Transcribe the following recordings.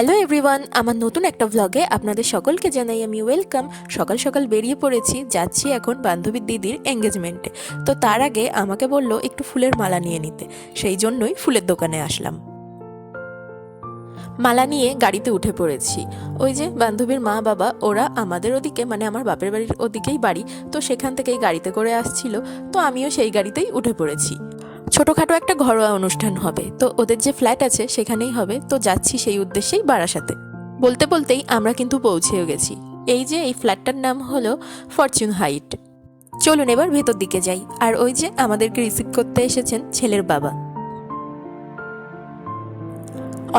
Hello everyone, আমার নতুন একটা ভ্লগে আপনাদের সকলকে জানাই আমি ওয়েলকাম। সকাল সকাল বেরিয়ে পড়েছি, যাচ্ছি এখন বান্ধবীর দিদির এঙ্গেজমেন্টে। তো তার আগে আমাকে বললো একটু ফুলের মালা নিয়ে নিতে, সেই জন্যই ফুলের দোকানে আসলাম। মালা নিয়ে গাড়িতে উঠে পড়েছি। ওই যে বান্ধবীর মা বাবা ওরা আমাদের ওদিকে, মানে আমার বাপের বাড়ির ওদিকেই বাড়ি, তো সেখান থেকেই গাড়িতে করে আসছিল। তো আমিও সেই গাড়িতেই উঠে পড়েছি। ছোটোখাটো একটা ঘরোয়া অনুষ্ঠান হবে, তো ওদের যে ফ্ল্যাট আছে সেখানেই হবে। তো যাচ্ছি সেই উদ্দেশ্যেই বারাসাতে। বলতে বলতেই আমরা কিন্তু পৌঁছেও গেছি। এই যে এই ফ্ল্যাটটার নাম হলো ফরচুন হাইট। চলুন এবার ভেতর দিকে যাই। আর ওই যে আমাদেরকে রিসিভ করতে এসেছেন ছেলের বাবা।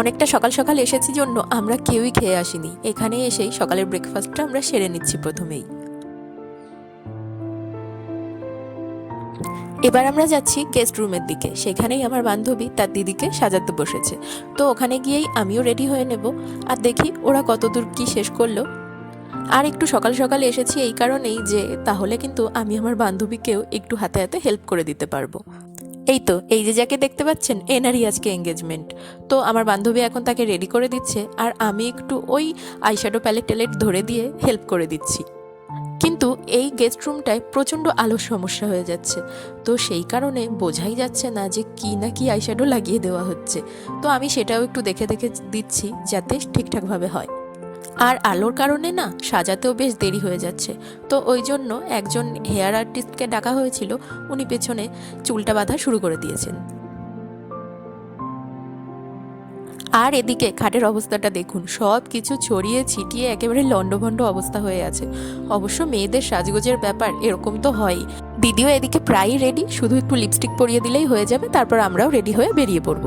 অনেকটা সকাল সকাল এসেছি জন্য আমরা কেউই খেয়ে আসিনি, এখানে এসেই সকালের ব্রেকফাস্টটা আমরা সেরে নিচ্ছি প্রথমেই। এবার আমরা যাচ্ছি গেস্ট রুমের দিকে, সেখানেই আমার বান্ধবী তার দিদিকে সাজাতে বসেছে। তো ওখানে গিয়েই আমিও রেডি হয়ে নেব। আর দেখি ওরা কতদূর কি শেষ করলো। আর একটু সকাল সকাল এসেছি এই কারণেই যে তাহলে কিন্তু আমি আমার বান্ধবীকেও একটু হাতে হাতে হেল্প করে দিতে পারবো। এই তো, এই যে যাকে দেখতে পাচ্ছেন এনারই আজকে এঙ্গেজমেন্ট। তো আমার বান্ধবী এখন তাকে রেডি করে দিচ্ছে, আর আমি একটু ওই আইশ্যাডো প্যালেট ট্যালেট ধরে দিয়ে হেল্প করে দিচ্ছি। কিন্তু এই গেস্ট রুমটায় প্রচণ্ড আলোর সমস্যা হয়ে যাচ্ছে, তো সেই কারণে বোঝাই যাচ্ছে না যে কি না কি আইশ্যাডো লাগিয়ে দেওয়া হচ্ছে। তো আমি সেটাও একটু দেখে দেখে দিচ্ছি যাতে ঠিকঠাকভাবে হয়। আর আলোর কারণে না সাজাতেও বেশ দেরি হয়ে যাচ্ছে। তো ওই জন্য একজন হেয়ার আর্টিস্টকে ডাকা হয়েছিল, উনি পেছনে চুলটা বাঁধা শুরু করে দিয়েছেন। আর এদিকে খাটের অবস্থাটা দেখুন, সব কিছু ছড়িয়ে ছিটিয়ে একেবারে লন্ডভন্ড অবস্থা হয়ে আছে। অবশ্য মেয়েদের সাজগোজের ব্যাপার এরকম তো হয়ই। দিদিও এদিকে প্রায়ই রেডি, শুধু একটু লিপস্টিক পরিয়ে দিলেই হয়ে যাবে, তারপর আমরাও রেডি হয়ে বেরিয়ে পড়ব।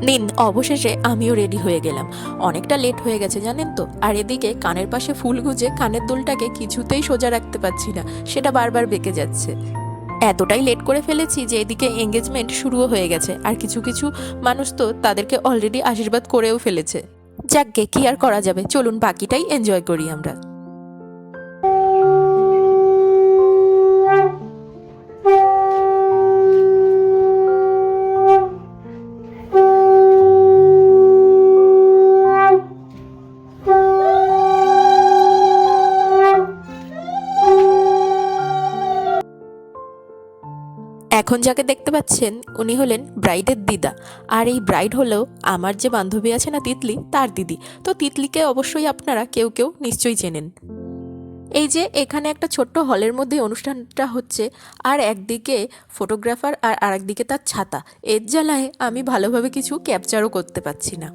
নিন, অবশেষে আমিও রেডি হয়ে গেলাম। অনেকটা লেট হয়ে গেছে জানেন তো। আর এদিকে কানের পাশে ফুল গুজে কানের দুলটাকে কিছুতেই সোজা রাখতে পারছি না, সেটা বারবার বেঁকে যাচ্ছে। এতটাই লেট করে ফেলেছি যে এদিকে এঙ্গেজমেন্ট শুরুও হয়ে গেছে, আর কিছু কিছু মানুষ তো তাদেরকে অলরেডি আশীর্বাদ করেও ফেলেছে। যাকগে, কি আর করা যাবে, চলুন বাকিটাই এনজয় করি আমরা। এখন যাকে দেখতে পাচ্ছেন উনি হলেন ব্রাইডের দিদা। আর এই ব্রাইড হলো আমার যে বান্ধবী আছে না তিতলি, তার দিদি। তো তিতলিকে অবশ্যই আপনারা কেউ কেউ নিশ্চয়ই চেনেন। এই যে এখানে একটা ছোট্ট হলের মধ্যে অনুষ্ঠানটা হচ্ছে, আর একদিকে ফটোগ্রাফার আর আরেকদিকে তার ছাতা। এর জ্বালায় আমি ভালোভাবে কিছু ক্যাপচারও করতে পারছি না।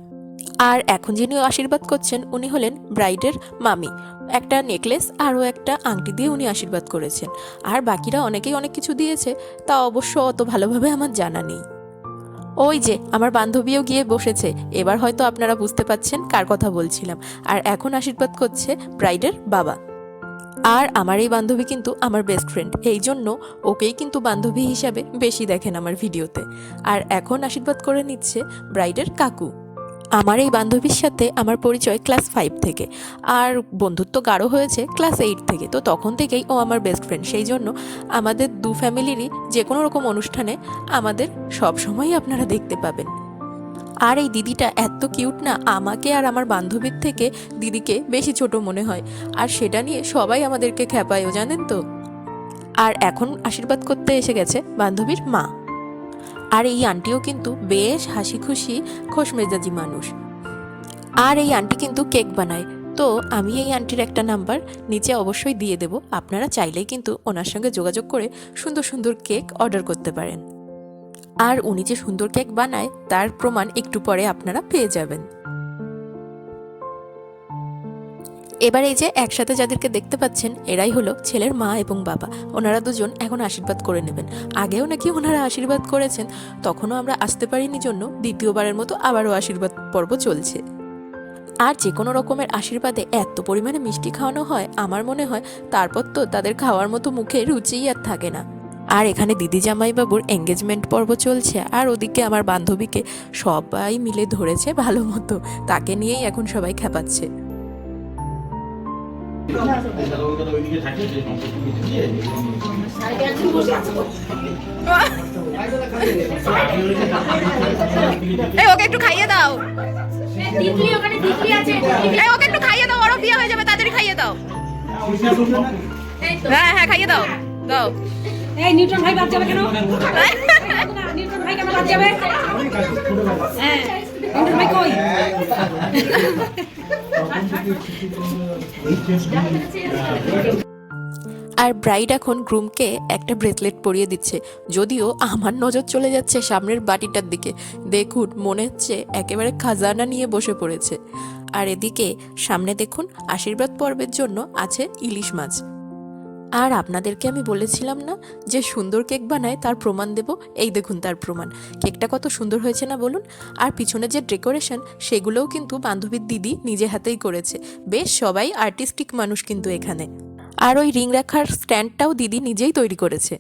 আর এখন যিনি আশীর্বাদ করছেন উনি হলেন ব্রাইডের মামি। একটা নেকলেস আরও একটা আংটি দিয়ে উনি আশীর্বাদ করেছেন। আর বাকিরা অনেকেই অনেক কিছু দিয়েছে, তা অবশ্য অত ভালোভাবে আমার জানা নেই। ওই যে আমার বান্ধবীও গিয়ে বসেছে, এবার হয়তো আপনারা বুঝতে পারছেন কার কথা বলছিলাম। আর এখন আশীর্বাদ করছে ব্রাইডের বাবা। আর আমার এই বান্ধবী কিন্তু আমার বেস্ট ফ্রেন্ড, এই জন্য ওকেই কিন্তু বান্ধবী হিসাবে বেশি দেখেন আমার ভিডিওতে। আর এখন আশীর্বাদ করে নিচ্ছে ব্রাইডের কাকু। আমার এই বান্ধবীর সাথে আমার পরিচয় ক্লাস 5 থেকে, আর বন্ধুত্ব গাঢ় হয়েছে ক্লাস 8 থেকে। তো তখন থেকেই ও আমার বেস্ট ফ্রেন্ড, সেই জন্য আমাদের দু ফ্যামিলিরই যে কোনো রকম অনুষ্ঠানে আমাদের সব সময়ই আপনারা দেখতে পাবেন। আর এই দিদিটা এত কিউট না, আমাকে আর আমার বান্ধবীর থেকে দিদিকে বেশি ছোট মনে হয়, আর সেটা নিয়ে সবাই আমাদেরকে খ্যাপায়ও জানেন তো। আর এখন আশীর্বাদ করতে এসে গেছে বান্ধবীর মা। আর এই আন্টিও কিন্তু বেশ হাসি খুশি খোশ মেজাজি মানুষ। আর এই আন্টি কিন্তু কেক বানায়। তো আমি এই আন্টির একটা নাম্বার নিচে অবশ্যই দিয়ে দেব, আপনারা চাইলেই কিন্তু ওনার সঙ্গে যোগাযোগ করে সুন্দর সুন্দর কেক অর্ডার করতে পারেন। আর উনি যে সুন্দর কেক বানায় তার প্রমাণ একটু পরে আপনারা পেয়ে যাবেন। এবার এই যে একসাথে যাদেরকে দেখতে পাচ্ছেন এরাই হলো ছেলের মা এবং বাবা। ওনারা দুজন এখন আশীর্বাদ করে নেবেন। আগেও নাকি ওনারা আশীর্বাদ করেছেন, তখনও আমরা আসতে পারিনি জন্য দ্বিতীয়বারের মতো আবারও আশীর্বাদ পর্ব চলছে। আর যে কোনো রকমের আশীর্বাদে এত পরিমাণে মিষ্টি খাওয়ানো হয়, আমার মনে হয় তারপর তো তাদের খাওয়ার মতো মুখে রুচিই আর থাকে না। আর এখানে দিদি জামাইবাবুর এঙ্গেজমেন্ট পর্ব চলছে, আর ওদিকে আমার বান্ধবীকে সবাই মিলে ধরেছে ভালো মতো, তাকে নিয়েই এখন সবাই খেপাচ্ছে। ওইদিকে থাকে যে সম্পর্ক দিয়ে এই ওকে একটু খাইয়ে দাও, এই ওকে একটু খাইয়ে দাও, ওরও বিয়ে হয়ে যাবে, তাড়াতাড়ি খাইয়ে দাও। হ্যাঁ হ্যাঁ খাইয়ে দাও, দাও। এই নিউটন ভাই বাদ যাবে কেন? নিউটন ভাই কেন বাদ যাবে? হ্যাঁ নিউটন ভাই কই? আর ব্রাইড এখন গ্রুমকে একটা ব্রেসলেট পরিয়ে দিচ্ছে, যদিও আমার নজর চলে যাচ্ছে সামনের বাটিটার দিকে। দেখুন মনে হচ্ছে একেবারে খাজানা নিয়ে বসে পড়েছে। আর এদিকে সামনে দেখুন আশীর্বাদ পর্বের জন্য আছে ইলিশ মাছ। আর আপনাদেরকে আমি বলেছিলাম না যে সুন্দর কেক বানায় তার প্রমাণ দেব, এই দেখুন তার প্রমাণ। কেকটা কত সুন্দর হয়েছে না বলুন। আর পিছনে যে ডেকোরেশন সেগুলোও কিন্তু বান্ধবীর দিদি নিজে হাতেই করেছে। বেশ সবাই আর্টিস্টিক মানুষ কিন্তু এখানে। আর ওই রিং রাখার স্ট্যান্ডটাও দিদি নিজেই তৈরি করেছে।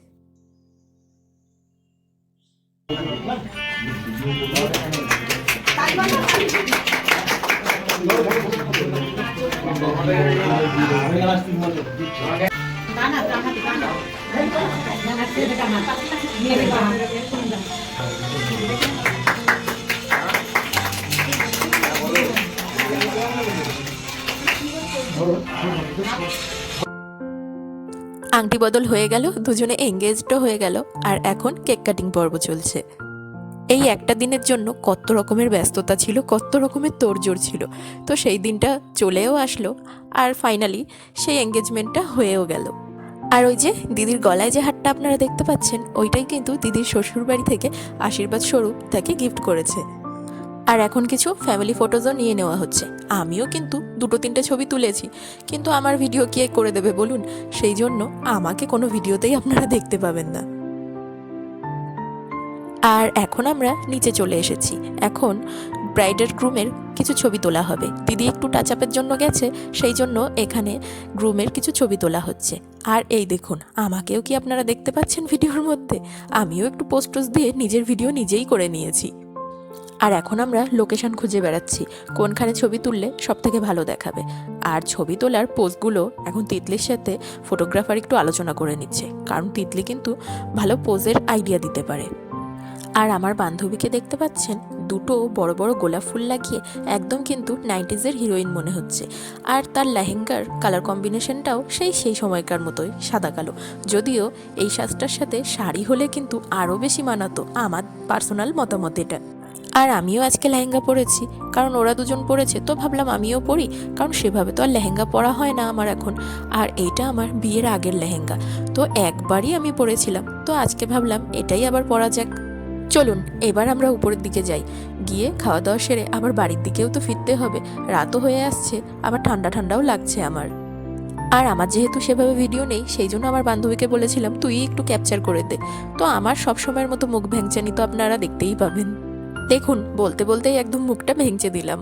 আংটি বদল হয়ে গেল, দুজনে এঙ্গেজডও হয়ে গেল, আর এখন কেক কাটিং পর্ব চলছে। এই একটা দিনের জন্য কত রকমের ব্যস্ততা ছিল, কত রকমের তোড়জোড় ছিল। তো সেই দিনটা চলেও আসলো, আর ফাইনালি সেই এঙ্গেজমেন্টটা হয়েও গেল। আর ওই যে দিদির গলায় যে হারটা আপনারা দেখতে পাচ্ছেন, ওইটাই কিন্তু দিদির শ্বশুরবাড়ি থেকে আশীর্বাদ স্বরূপ তাকে গিফট করেছে। আর এখন কিছু ফ্যামিলি ফটোজও নিয়ে নেওয়া হচ্ছে। আমিও কিন্তু 2-3টে ছবি তুলেছি, কিন্তু আমার ভিডিও কে করে দেবে বলুন, সেই জন্য আমাকে কোনো ভিডিওতেই আপনারা দেখতে পাবেন না। আর এখন আমরা নিচে চলে এসেছি। এখন ব্রাইডাল গ্রুমের কিছু ছবি তোলা হবে। দিদি একটু টাচ আপের জন্য গেছে, সেই জন্য এখানে গ্রুমের কিছু ছবি তোলা হচ্ছে। আর এই দেখুন আমাকেও কি আপনারা দেখতে পাচ্ছেন ভিডিওর মধ্যে? আমিও একটু পোস্ট দিয়ে নিজের ভিডিও নিজেই করে নিয়েছি। আর এখন আমরা লোকেশন খুঁজে বেড়াচ্ছি কোনখানে ছবি তুললে সব থেকে ভালো দেখাবে। আর ছবি তোলার পোজগুলো এখন তিতলির সাথে ফটোগ্রাফার একটু আলোচনা করে নিচ্ছে, কারণ তিতলি কিন্তু ভালো পোজের আইডিয়া দিতে পারে। আর আমার বান্ধবীকে দেখতে পাচ্ছেন, দুটো বড় বড় গোলাপ ফুল লাগিয়ে একদম কিন্তু 90s হিরোইন মনে হচ্ছে। আর তার লেহেঙ্গার কালার কম্বিনেশনটাও সেই সময়কার মতোই সাদা কালো, যদিও এই সাজটার সাথে শাড়ি হলে কিন্তু আরও বেশি মানাতো, আমার পার্সোনাল মতামত এটা। আর আমিও আজকে লেহেঙ্গা পরেছি, কারণ ওরা দুজন পরেছে তো ভাবলাম আমিও পরি, কারণ সেভাবে তো আর লেহেঙ্গা পরা হয় না আমার এখন। আর এইটা আমার বিয়ের আগের লেহেঙ্গা, তো একবারই আমি পরেছিলাম, তো আজকে ভাবলাম এটাই আবার পরা যাক। চলুন এবার আমরা উপরের দিকে যাই, গিয়ে খাওয়া দাওয়া সেরে আবার বাড়ির দিকেও তো ফিরতে হবে, রাতও হয়ে আসছে, আবার ঠান্ডা ঠান্ডাও লাগছে আমার। আর আমার যেহেতু সেভাবে ভিডিও নেই, সেই জন্য আমার বান্ধবীকে বলেছিলাম তুই একটু ক্যাপচার করে দে। তো আমার সব সময়ের মতো মুখ ভ্যাংচানি তো আপনারা দেখতেই পাবেন। দেখুন বলতে বলতেই একদম মুখটা ভেঙচে দিলাম।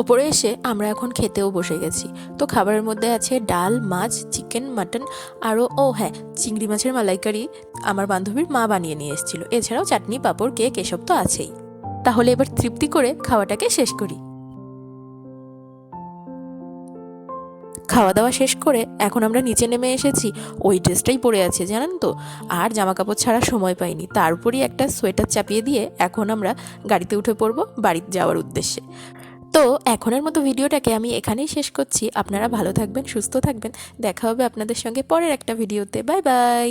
ওপরে এসে আমরা এখন খেতেও বসে গেছি। তো খাবারের মধ্যে আছে ডাল, মাছ, চিকেন, মাটন, আরও হ্যাঁ চিংড়ি মাছের মালাইকারি আমার বান্ধবীর মা বানিয়ে নিয়ে এসেছিল। এছাড়াও চাটনি, পাঁপড়, কেক এসব তো আছেই। তাহলে এবার তৃপ্তি করে খাওয়াটাকে শেষ করি। খাওয়া দাওয়া শেষ করে এখন আমরা নিচে নেমে এসেছি। ওই ড্রেসটাই পরে আছে জানেন তো, আর জামা কাপড় ছাড়া সময় পাইনি, তার উপরই একটা সোয়েটার চাপিয়ে দিয়ে এখন আমরা গাড়িতে উঠে পড়বো বাড়িতে যাওয়ার উদ্দেশ্যে। তো এখনের মতো ভিডিওটাকে আমি এখানেই শেষ করছি। আপনারা ভালো থাকবেন, সুস্থ থাকবেন, দেখা হবে আপনাদের সঙ্গে পরের একটা ভিডিওতে। Bye bye.